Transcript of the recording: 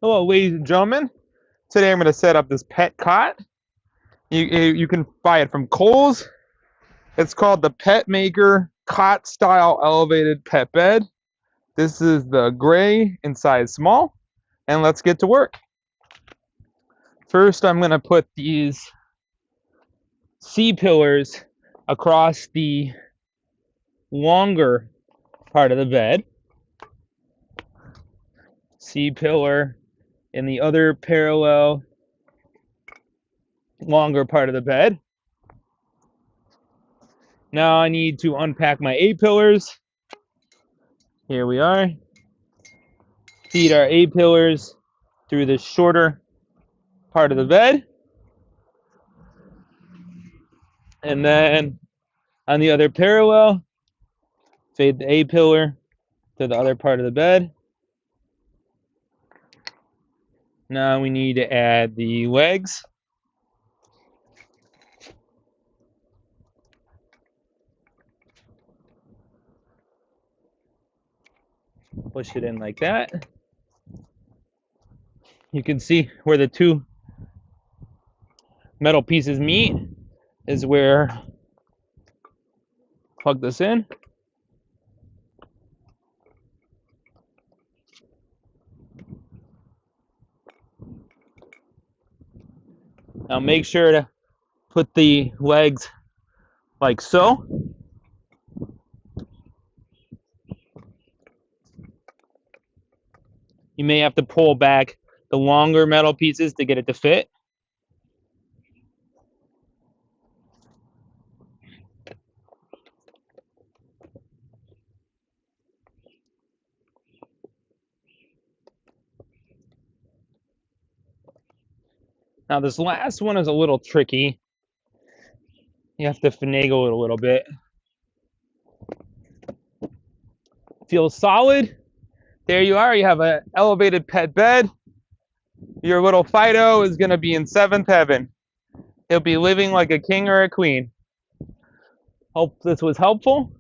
Hello, ladies and gentlemen. Today I'm going to set up this pet cot. You can buy it from Kohl's. It's called the PetMaker Cot Style Elevated Pet Bed. This is the gray in size small. And let's get to work. First, I'm going to put these C-pillars across the longer part of the bed. C-pillar in the other parallel longer part of the bed. Now I need to unpack my A-pillars. Here we are. Feed our A-pillars through the shorter part of the bed. And then on the other parallel, feed the A-pillar to the other part of the bed. Now we need to add the legs. Push it in like that. You can see where the two metal pieces meet is where plug this in. Now make sure to put the legs like so. You may have to pull back the longer metal pieces to get it to fit. Now this last one is a little tricky. You have to finagle it a little bit. Feels solid. There you are. You have an elevated pet bed. Your little Fido is going to be in 7th heaven. He'll be living like a king or a queen. Hope this was helpful.